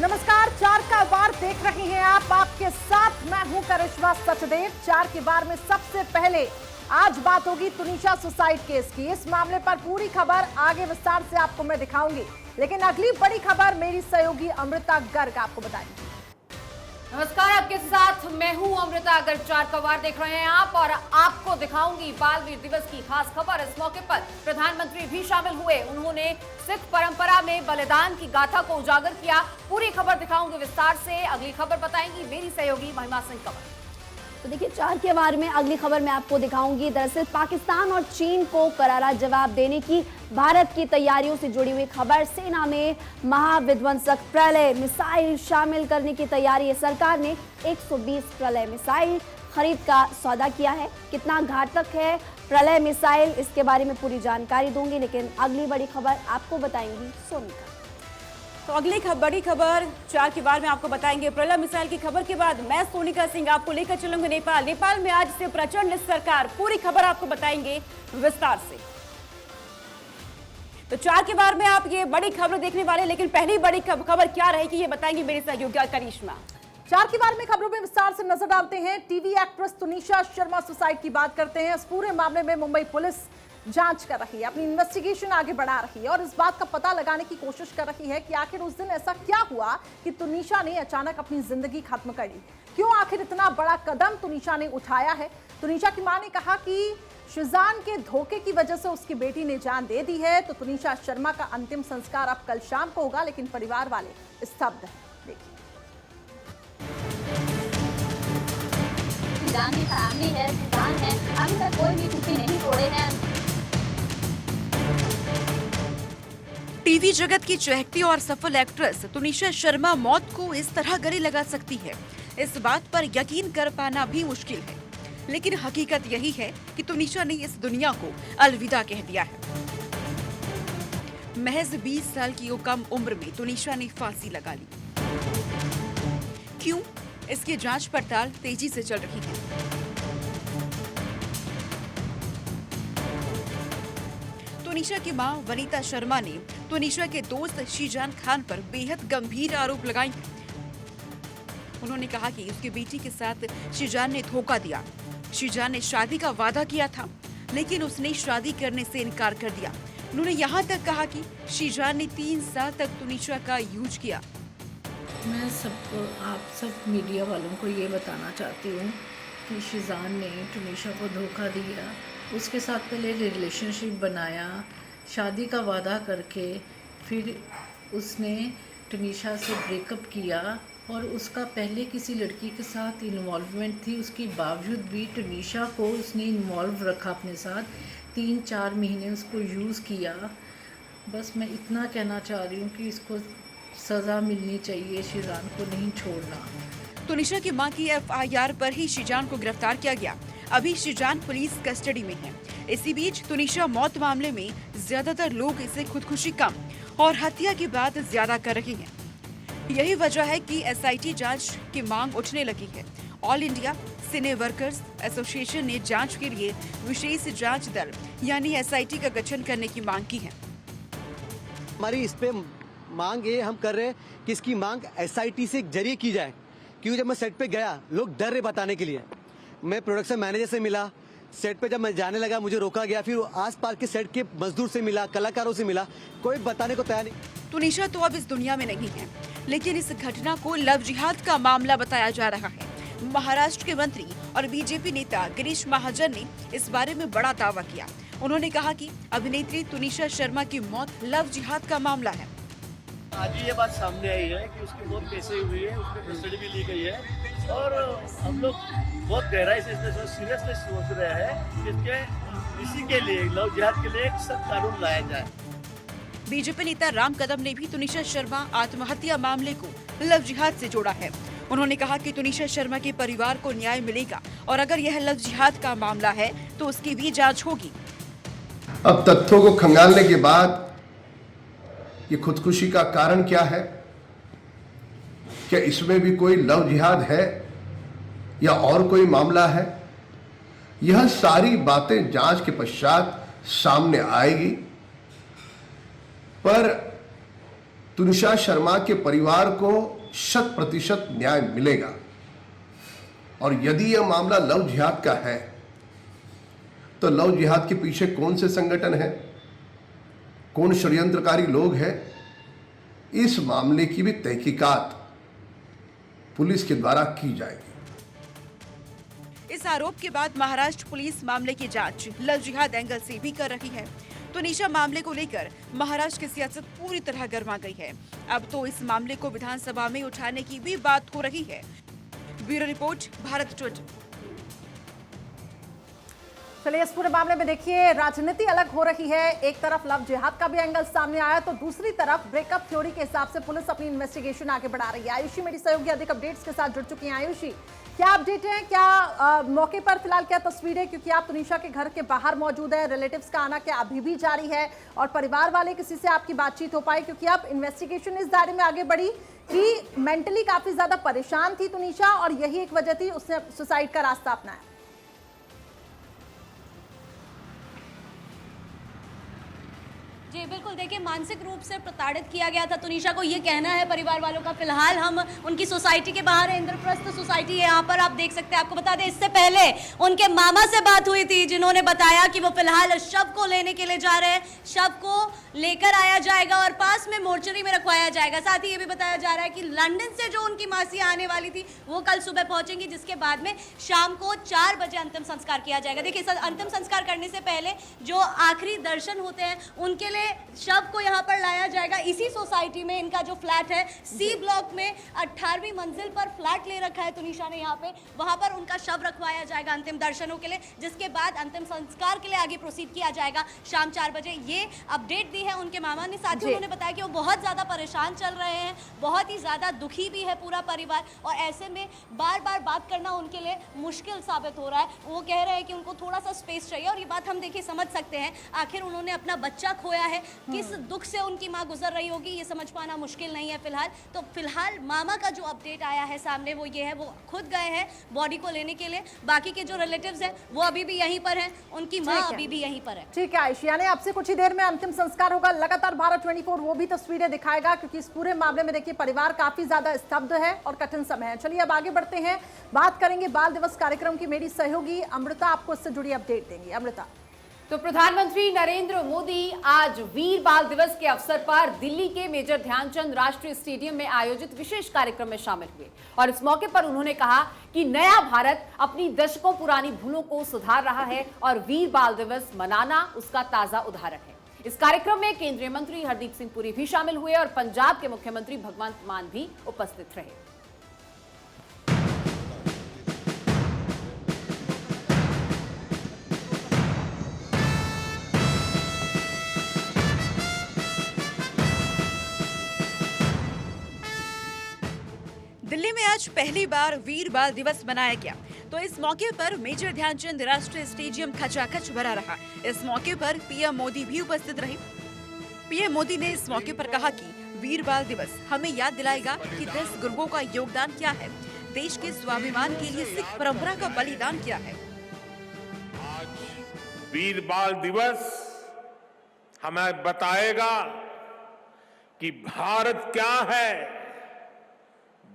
नमस्कार, चार का वार देख रहे हैं आप। आपके साथ मैं हूं करिश्मा सचदेव। चार के वार में सबसे पहले आज बात होगी तुनिशा सुसाइड केस की। इस मामले पर पूरी खबर आगे विस्तार से आपको मैं दिखाऊंगी, लेकिन अगली बड़ी खबर मेरी सहयोगी अमृता गर्ग आपको बताएंगी। नमस्कार, आपके साथ मैं हूं अमृता गर्ग। चार का वार देख रहे हैं आप और आपको दिखाऊंगी बाल वीर दिवस की खास खबर। इस मौके पर प्रधानमंत्री भी शामिल हुए। उन्होंने सिख परंपरा में बलिदान की गाथा को उजागर किया। पूरी खबर दिखाऊंगी विस्तार से। अगली खबर बताएंगी मेरी सहयोगी महिमा सिंह कंवर। तो देखिए, चार के वार में अगली खबर मैं आपको दिखाऊंगी। दरअसल पाकिस्तान और चीन को करारा जवाब देने की भारत की तैयारियों से जुड़ी हुई खबर। सेना में महाविध्वंसक प्रलय मिसाइल शामिल करने की तैयारी है। सरकार ने 120 प्रलय मिसाइल खरीद का सौदा किया है। कितना घातक है प्रलय मिसाइल, इसके बारे में पूरी जानकारी दूंगी, लेकिन अगली बड़ी खबर आपको बताएंगी सोनिका। तो अगली बड़ी खबर चार के वार में आपको बताएंगे। प्रलय मिसाइल की खबर के बाद मैं सोनिका सिंह आपको लेकर चलूंगी नेपाल में आज से प्रचंड सरकार। पूरी खबर आपको बताएंगे विस्तार से। तो चार के वार में आप ये बड़ी खबर देखने वाले, लेकिन पहली बड़ी खबर क्या रहेगी ये बताएंगी मेरी सहयोगी करिश्मा। चार के बार में खबरों में विस्तार से नजर डालते हैं। TV actress Tunisha Sharma suicide की बात करते हैं। इस पूरे मामले में मुंबई पुलिस जांच कर रही है, अपनी इन्वेस्टिगेशन आगे बढ़ा रही है और इस बात का पता लगाने की कोशिश कर रही है कि आखिर उस दिन ऐसा क्या हुआ कि तुनिशा ने अचानक अपनी जिंदगी खत्म कर ली। क्यों आखिर इतना बड़ा कदम तुनिशा ने उठाया है। तुनिशा की मां ने कहा कि शिजान के धोखे की वजह से उसकी बेटी ने जान दे दी है। तो तुनिशा शर्मा का अंतिम संस्कार अब कल शाम को होगा, लेकिन परिवार वाले स्तब्ध हैं। देखिए, शिजान की फैमिली है, शिजान है, अभी तक कोई भी खुशी नहीं तोड़े हैं। टीवी जगत की चहकती और सफल एक्ट्रेस तुनिशा शर्मा मौत को इस तरह गले लगा सकती है, इस बात पर यकीन कर पाना भी मुश्किल है। लेकिन हकीकत यही है कि तुनिशा ने इस दुनिया को अलविदा कह दिया है। महज 20 साल की कम उम्र में तुनिशा ने फांसी लगा ली। क्यों? इसकी जांच पड़ताल तेजी से चल रही है। तुनिशा की मां वनीता शर्मा ने तुनिशा के दोस्त शीजान खान पर बेहद गंभीर आरोप लगाए हैं। उन्होंने कहा कि उसकी बेटी के साथ शीजान ने धोखा दिया। शीजान ने शादी का वादा किया था, लेकिन उसने शादी करने से इनकार कर दिया। उन्होंने यहाँ तक कहा कि शीजान ने 3 साल तक तुनिशा का यूज किया। मैं सबको, आप सब मीडिया वालों को ये बताना चाहती हूँ कि शीजान ने तुनिशा को धोखा दिया। उसके साथ पहले रिलेशनशिप बनाया, शादी का वादा करके फिर उसने तुनिशा से ब्रेकअप किया और उसका पहले किसी लड़की के साथ इन्वॉल्वमेंट थी। उसके बावजूद भी तुनिशा को उसने इन्वॉल्व रखा अपने साथ। 3-4 महीने उसको यूज़ किया। बस मैं इतना कहना चाह रही हूँ कि इसको सज़ा मिलनी चाहिए, शीजान को नहीं छोड़ना। तुनिशा की मां की FIR पर ही शीजान को गिरफ्तार किया गया। अभी शीजान पुलिस कस्टडी में है। इसी बीच तुनिशा मौत मामले में ज्यादातर लोग इसे खुदकुशी कम और हत्या की बात ज्यादा कर रहे हैं। यही वजह है कि SIT जांच की मांग उठने लगी है। ऑल इंडिया सिने वर्कर्स एसोसिएशन ने जांच के लिए विशेष जांच दल यानी SIT का गठन करने की मांग की है। हमारी इस पे मांग ये हम कर रहे हैं कि इसकी मांग SIT से जरिए की जाए, क्योंकि जब मैं सेट पे गया लोग डर रहे बताने के लिए। मैं प्रोडक्शन मैनेजर से मिला, सेट पे जब मैं जाने लगा मुझे रोका गया, फिर आसपास के सेट के मजदूर से मिला, कलाकारों से मिला, कोई बताने को तैयार नहीं। तुनिशा तो अब इस दुनिया में नहीं है, लेकिन इस घटना को लव जिहाद का मामला बताया जा रहा है। महाराष्ट्र के मंत्री और BJP नेता गिरीश महाजन ने इस बारे में बड़ा दावा किया। उन्होंने कहा कि अभिनेत्री तुनिशा शर्मा की मौत लव जिहाद का मामला है। आज ही ये बात सामने आई है कि उसकी मौत कैसे हुई है, उसकी कस्टडी भी ली गई है और हम लोग बहुत गहराई से इसमें सीरियसली सोच रहे हैं कि इसी के लिए लव जिहाद के लिए एक सख्त कानून लाया जाए। BJP नेता राम कदम ने भी तुनिशा शर्मा आत्महत्या मामले को लव जिहाद से जोड़ा है। उन्होंने कहा कि तुनिशा शर्मा के परिवार को न्याय मिलेगा और अगर यह लव जिहाद का मामला है तो उसकी भी जांच होगी। अब तथ्यों को खंगालने के बाद ये खुदकुशी का कारण क्या है, क्या इसमें भी कोई लव जिहाद है या और कोई मामला है, यह सारी बातें जांच के पश्चात सामने आएगी। पर तुनिशा शर्मा के परिवार को 100% न्याय मिलेगा। और यदि यह मामला लव जिहाद का है तो लव जिहाद के पीछे कौन से संगठन है, कौन षड्यंत्रकारी लोग हैं, इस मामले की भी तहकीकात पुलिस के द्वारा की जाएगी। इस आरोप के बाद महाराष्ट्र पुलिस मामले की जांच लव जिहाद एंगल से भी कर रही है। तुनिशा मामले को लेकर महाराष्ट्र की सियासत पूरी तरह गर्मा गई है। अब तो इस मामले को विधानसभा में उठाने की भी बात हो रही है। Bureau report, Bharat today. चलिए, इस पूरे मामले में देखिए राजनीति अलग हो रही है। एक तरफ लव जिहाद का भी एंगल सामने आया तो दूसरी तरफ ब्रेकअप थ्योरी के हिसाब से पुलिस अपनी इन्वेस्टिगेशन आगे बढ़ा रही है। आयुषी मेरी सहयोगी अधिक अपडेट्स के साथ जुड़ चुकी हैं। आयुषी, क्या अपडेट है, क्या मौके पर फिलहाल क्या तस्वीरें, क्योंकि आप तुनिशा के घर के बाहर मौजूद है, रिलेटिव्स का आना क्या अभी भी जारी है और परिवार वाले किसी से आपकी बातचीत हो पाई, क्योंकि अब इन्वेस्टिगेशन इस दायरे में आगे बढ़ी कि मेंटली काफी ज्यादा परेशान थी तुनिशा और यही एक वजह थी उसने सुसाइड का रास्ता अपनाया। जी बिल्कुल, देखिए मानसिक रूप से प्रताड़ित किया गया था तुनिशा को, ये कहना है परिवार वालों का। फिलहाल हम उनकी सोसाइटी के बाहर है, इंद्रप्रस्थ सोसाइटी है, यहाँ पर आप देख सकते हैं। आपको बता दें इससे पहले उनके मामा से बात हुई थी जिन्होंने बताया कि वो फिलहाल शव को लेने के लिए जा रहे हैं, शव को लेकर आया जाएगा और पास में मोर्चरी में रखवाया जाएगा। साथ ही ये भी बताया जा रहा है कि लंदन से जो उनकी मासी आने वाली थी वो कल सुबह पहुंचेंगी, जिसके बाद में शाम को 4 बजे अंतिम संस्कार किया जाएगा। देखिए अंतिम संस्कार करने से पहले जो आखिरी दर्शन होते हैं उनके लिए शव को यहाँ पर लाया जाएगा। इसी सोसाइटी में इनका जो फ्लैट है सी ब्लॉक में 18वीं मंजिल पर फ्लैट ले रखा है तुनिशा ने यहाँ पे, वहां पर उनका शव रखवाया जाएगा अंतिम दर्शनों के लिए, जिसके बाद अंतिम संस्कार के लिए आगे प्रोसीड किया जाएगा शाम 4 बजे। ये अपडेट दी है उनके मामा ने। साथ ही उन्होंने बताया कि वो बहुत ज्यादा परेशान चल रहे हैं, बहुत ही ज्यादा दुखी भी है पूरा परिवार और ऐसे में बार बार बात करना उनके लिए मुश्किल साबित हो रहा है। वो कह रहे हैं कि उनको थोड़ा सा स्पेस चाहिए और ये बात हम देखिए समझ सकते हैं। आखिर उन्होंने अपना बच्चा खोया है, किस दुख से उनकी मां गुजर रही होगी ये समझ पाना मुश्किल नहीं है फिलहाल। तो फिलहाल मामा का जो अपडेट आया है सामने वो ये है, वो खुद गए हैं बॉडी को लेने के लिए। बाकी के जो रिलेटिव्स हैं वो अभी भी यहीं पर हैं, उनकी मां अभी भी यहीं पर है। ठीक है आयुषी, यानी आपसे कुछ ही देर में अंतिम संस्कार होगा। लगातार भारत 24 वो भी तस्वीरें दिखाएगा क्योंकि इस पूरे मामले में देखिए परिवार काफी ज्यादा स्तब्ध है और कठिन समय है। चलिए अब आगे बढ़ते हैं, बात करेंगे बाल दिवस कार्यक्रम की। मेरी सहयोगी अमृता आपको इससे जुड़ी अपडेट देंगी। अमृता। तो प्रधानमंत्री नरेंद्र मोदी आज वीर बाल दिवस के अवसर पर दिल्ली के मेजर ध्यानचंद राष्ट्रीय स्टेडियम में आयोजित विशेष कार्यक्रम में शामिल हुए और इस मौके पर उन्होंने कहा कि नया भारत अपनी दशकों पुरानी भूलों को सुधार रहा है और वीर बाल दिवस मनाना उसका ताजा उदाहरण है। इस कार्यक्रम में केंद्रीय मंत्री हरदीप सिंह पुरी भी शामिल हुए और पंजाब के मुख्यमंत्री भगवंत मान भी उपस्थित रहे। दिल्ली में आज पहली बार वीर बाल दिवस मनाया गया, तो इस मौके पर मेजर ध्यानचंद राष्ट्रीय स्टेडियम खचाखच भरा रहा। इस मौके पर पीएम मोदी भी उपस्थित रहे। पीएम मोदी ने इस मौके पर कहा कि वीर बाल दिवस हमें याद दिलाएगा कि 10 गुरुओं का योगदान क्या है, देश के स्वाभिमान के लिए सिख परंपरा का बलिदान क्या है। आज वीर बाल दिवस हमें बताएगा कि भारत क्या है,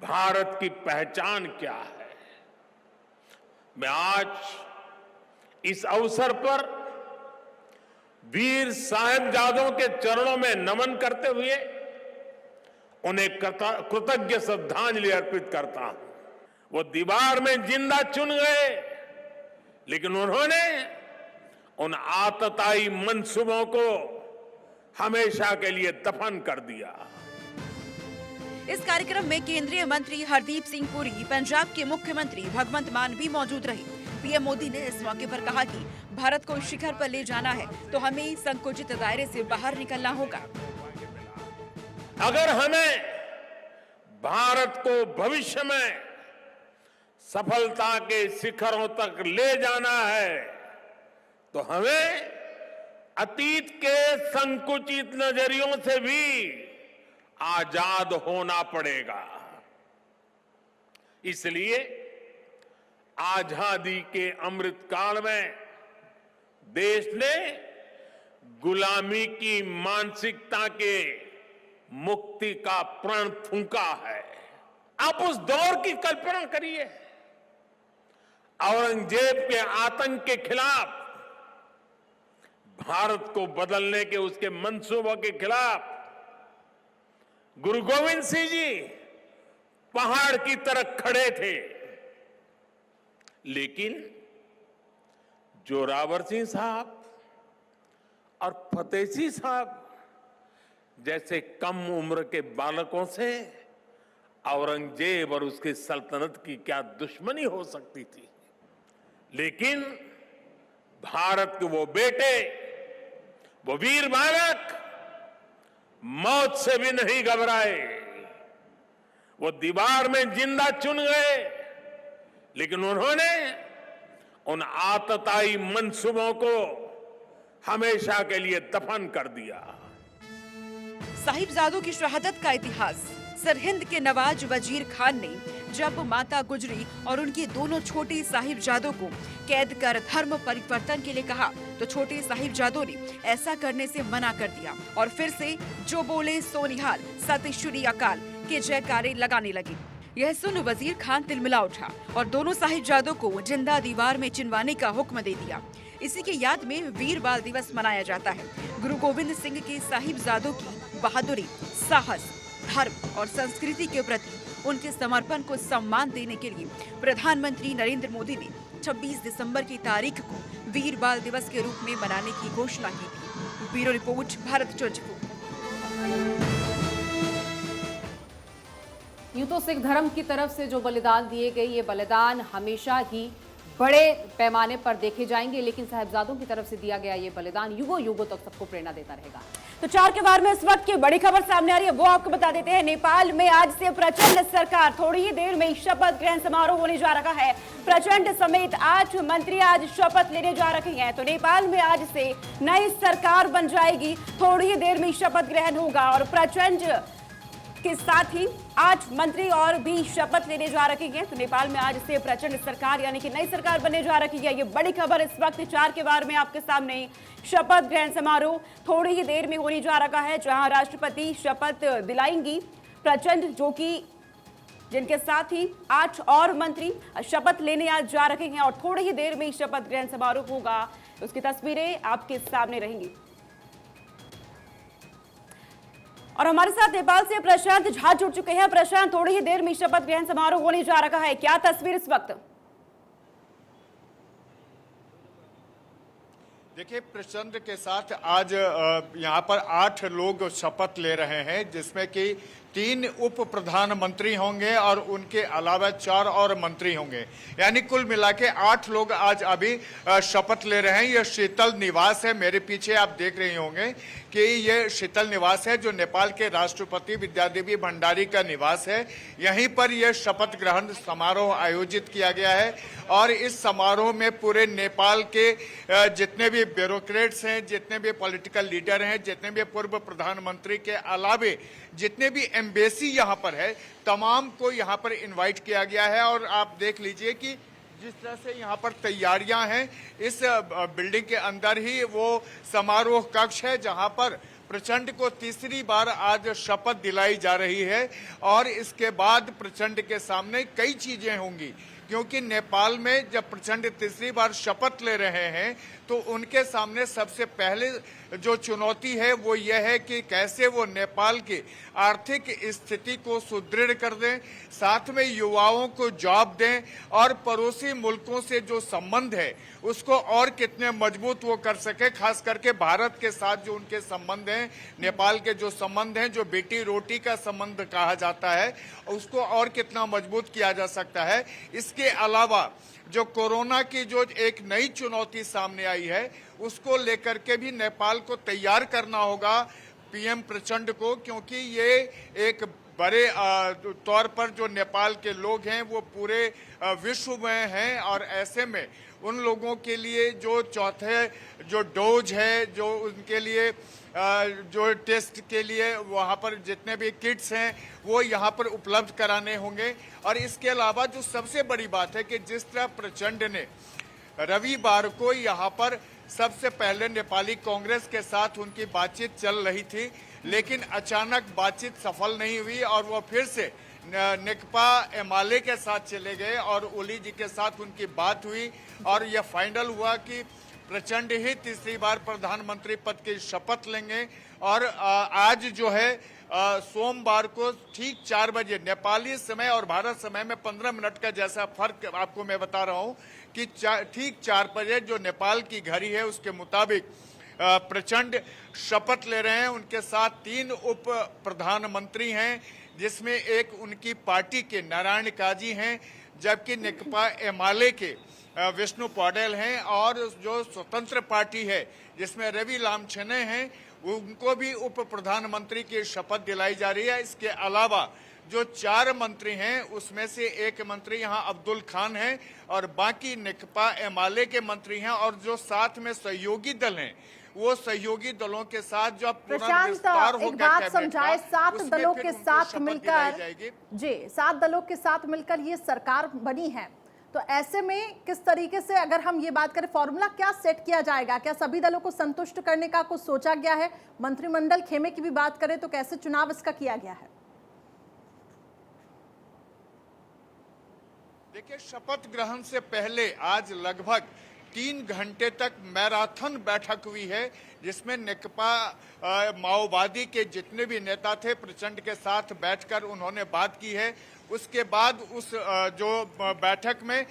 भारत की पहचान क्या है। मैं आज इस अवसर पर वीर साहिबजादों के चरणों में नमन करते हुए उन्हें कृतज्ञ श्रद्धांजलि अर्पित करता हूं। वो दीवार में जिंदा चुन गए, लेकिन उन्होंने उन आतताई मंसूबों को हमेशा के लिए दफन कर दिया। इस कार्यक्रम में केंद्रीय मंत्री हरदीप सिंह पुरी, पंजाब के मुख्यमंत्री भगवंत मान भी मौजूद रहे। पीएम मोदी ने इस मौके पर कहा कि भारत को शिखर पर ले जाना है तो हमें संकुचित दायरे से बाहर निकलना होगा। अगर हमें भारत को भविष्य में सफलता के शिखरों तक ले जाना है तो हमें अतीत के संकुचित नजरियों से भी आजाद होना पड़ेगा। इसलिए आजादी के अमृत काल में देश ने गुलामी की मानसिकता के मुक्ति का प्रण फूंका है। आप उस दौर की कल्पना करिए, औरंगजेब के आतंक के खिलाफ, भारत को बदलने के उसके मंसूबों के खिलाफ गुरु गोविंद सिंह जी पहाड़ की तरह खड़े थे। लेकिन जोरावर सिंह साहब और फतेह सिंह साहब जैसे कम उम्र के बालकों से औरंगजेब और उसकी सल्तनत की क्या दुश्मनी हो सकती थी। लेकिन भारत के वो बेटे, वो वीर बालक मौत से भी नहीं घबराए। वो दीवार में जिंदा चुन गए, लेकिन उन्होंने उन आतताई मंसूबों को हमेशा के लिए दफन कर दिया। साहिबजादों की शहादत का इतिहास। सरहिंद के नवाज वजीर खान ने जब माता गुजरी और उनके दोनों छोटे साहिबजादों को कैद कर धर्म परिवर्तन के लिए कहा, तो छोटे साहिबजादों ने ऐसा करने से मना कर दिया और फिर से जो बोले सो निहाल, सत श्री अकाल के जयकारे लगाने लगे। यह सुन वजीर खान तिलमिला उठा और दोनों साहिबजादों को जिंदा दीवार में चिनवाने का हुक्म दे दिया। इसी के याद में वीर बाल दिवस मनाया जाता है। गुरु गोविंद सिंह के साहिबजादों की बहादुरी, साहस, धर्म और संस्कृति के प्रति उनके समर्पण को सम्मान देने के लिए प्रधानमंत्री नरेंद्र मोदी ने 26 दिसंबर की तारीख को वीर बाल दिवस के रूप में मनाने की घोषणा की थी। Bureau report, Bharat 24। यूं तो सिख धर्म की तरफ से जो बलिदान दिए गए, ये बलिदान हमेशा ही बड़े पैमाने पर देखे जाएंगे, लेकिन साहिबजादों की तरफ से दिया गया ये बलिदान युगों युगों तक सबको प्रेरणा देता रहेगा। तो 4 के वार में इस वक्त की बड़ी खबर सामने आ रही है, वो आपको बता देते हैं। नेपाल में आज से प्रचंड सरकार, थोड़ी ही देर में शपथ ग्रहण समारोह होने जा रहा है। प्रचंड समेत 8 मंत्री आज शपथ लेने जा रहे हैं। तो नेपाल में आज से नई सरकार बन जाएगी, थोड़ी ही देर में शपथ ग्रहण होगा और प्रचंड के साथ ही 8 मंत्री और भी शपथ लेने जा रहे हैं। तो नेपाल में आज से प्रचंड सरकार यानी कि नई सरकार बनने जा रही है। ये बड़ी खबर इस वक्त 4 के वार में आपके सामने। शपथ ग्रहण समारोह थोड़ी ही देर में होने जा रहा है, जहां राष्ट्रपति शपथ दिलाएंगी प्रचंड, जो कि जिनके साथ ही 8 और मंत्री शपथ लेने आज जा रहे हैं और थोड़ी ही देर में शपथ ग्रहण समारोह होगा। उसकी तस्वीरें आपके सामने रहेंगी। और हमारे साथ नेपाल से प्रशांत झा जुड़ चुके हैं। प्रशांत, थोड़ी ही देर में शपथ ग्रहण समारोह होने जा रहा है, क्या तस्वीर इस वक्त? देखिए, प्रचंड के साथ आज यहाँ पर 8 लोग शपथ ले रहे हैं, जिसमें कि 3 उप प्रधानमंत्री होंगे और उनके अलावा 4 और मंत्री होंगे, यानी कुल मिला के 8 लोग आज अभी शपथ ले रहे हैं। यह शीतल निवास है, मेरे पीछे आप देख रहे होंगे कि ये शीतल निवास है, जो नेपाल के राष्ट्रपति विद्यादेवी भंडारी का निवास है। यहीं पर यह शपथ ग्रहण समारोह आयोजित किया गया है और इस समारोह में पूरे नेपाल के जितने भी ब्यूरोक्रेट्स हैं, जितने भी पॉलिटिकल लीडर हैं, जितने भी पूर्व प्रधानमंत्री के अलावे जितने भी एम्बेसी यहाँ पर है, तमाम को यहाँ पर इनवाइट किया गया है। और आप देख लीजिए कि जिस तरह से यहाँ पर तैयारियां हैं, इस बिल्डिंग के अंदर ही वो समारोह कक्ष है, जहाँ पर प्रचंड को तीसरी बार आज शपथ दिलाई जा रही है। और इसके बाद प्रचंड के सामने कई चीजें होंगी, क्योंकि नेपाल में जब प्रचंड तीसरी बार शपथ ले रहे हैं तो उनके सामने सबसे पहले जो चुनौती है वो यह है कि कैसे वो नेपाल की आर्थिक स्थिति को सुदृढ़ कर दें, साथ में युवाओं को जॉब दें और पड़ोसी मुल्कों से जो संबंध है उसको और कितने मजबूत वो कर सके। खास करके भारत के साथ जो उनके संबंध हैं, नेपाल के जो संबंध हैं, जो बेटी रोटी का संबंध कहा जाता है, उसको और कितना मजबूत किया जा सकता है। इसके अलावा जो कोरोना की जो एक नई चुनौती सामने आई है, उसको लेकर के भी नेपाल को तैयार करना होगा पीएम प्रचंड को, क्योंकि ये एक बड़े तौर पर जो नेपाल के लोग हैं वो पूरे विश्व में हैं और ऐसे में उन लोगों के लिए जो चौथे जो डोज है, जो उनके लिए जो टेस्ट के लिए वहाँ पर जितने भी किट्स हैं वो यहाँ पर उपलब्ध कराने होंगे। और इसके अलावा जो सबसे बड़ी बात है कि जिस तरह प्रचंड ने रविवार को यहाँ पर सबसे पहले नेपाली कांग्रेस के साथ उनकी बातचीत चल रही थी, लेकिन अचानक बातचीत सफल नहीं हुई और वो फिर से नेकपा एमाले के साथ चले गए और ओली जी के साथ उनकी बात हुई और यह फाइनल हुआ कि प्रचंड ही तीसरी बार प्रधानमंत्री पद की शपथ लेंगे। और आज जो है सोमवार को ठीक 4 बजे नेपाली समय और भारत समय में 15 मिनट का जैसा फर्क आपको मैं बता रहा हूं कि ठीक 4 बजे जो नेपाल की घड़ी है उसके मुताबिक प्रचंड शपथ ले रहे हैं। उनके साथ 3 उप प्रधानमंत्री हैं, जिसमें एक उनकी पार्टी के नारायण काजी हैं, जबकि नेकपा एमाले के विष्णु पौडेल हैं और जो स्वतंत्र पार्टी है जिसमें रवि लामछेने हैं उनको भी उप प्रधानमंत्री की शपथ दिलाई जा रही है। इसके अलावा जो 4 मंत्री हैं उसमें से एक मंत्री यहाँ अब्दुल खान हैं और बाकी नेकपा एमाले के मंत्री हैं और जो साथ में सहयोगी दल हैं वो सहयोगी दलों के साथ जो प्रशांत एक बात समझाए, 7 दलों के साथ मिलकर जी 7 दलों के साथ मिलकर ये सरकार बनी है, तो ऐसे में किस तरीके से अगर हम ये बात करें फॉर्मूला क्या सेट किया जाएगा? क्या सभी दलों को संतुष्ट करने का कुछ सोचा गया है? मंत्रिमंडल खेमे की भी बात करें तो कैसे चुनाव इसका किया गया है? देखिए, शपथ ग्रहण से पहले आज लगभग 3 घंटे तक मैराथन बैठक हुई है, जिसमें नेकपा माओवादी के जितने भी नेता थे प्रचंड के साथ बैठकर उन्होंने बात की है। उसके बाद उस जो बैठक में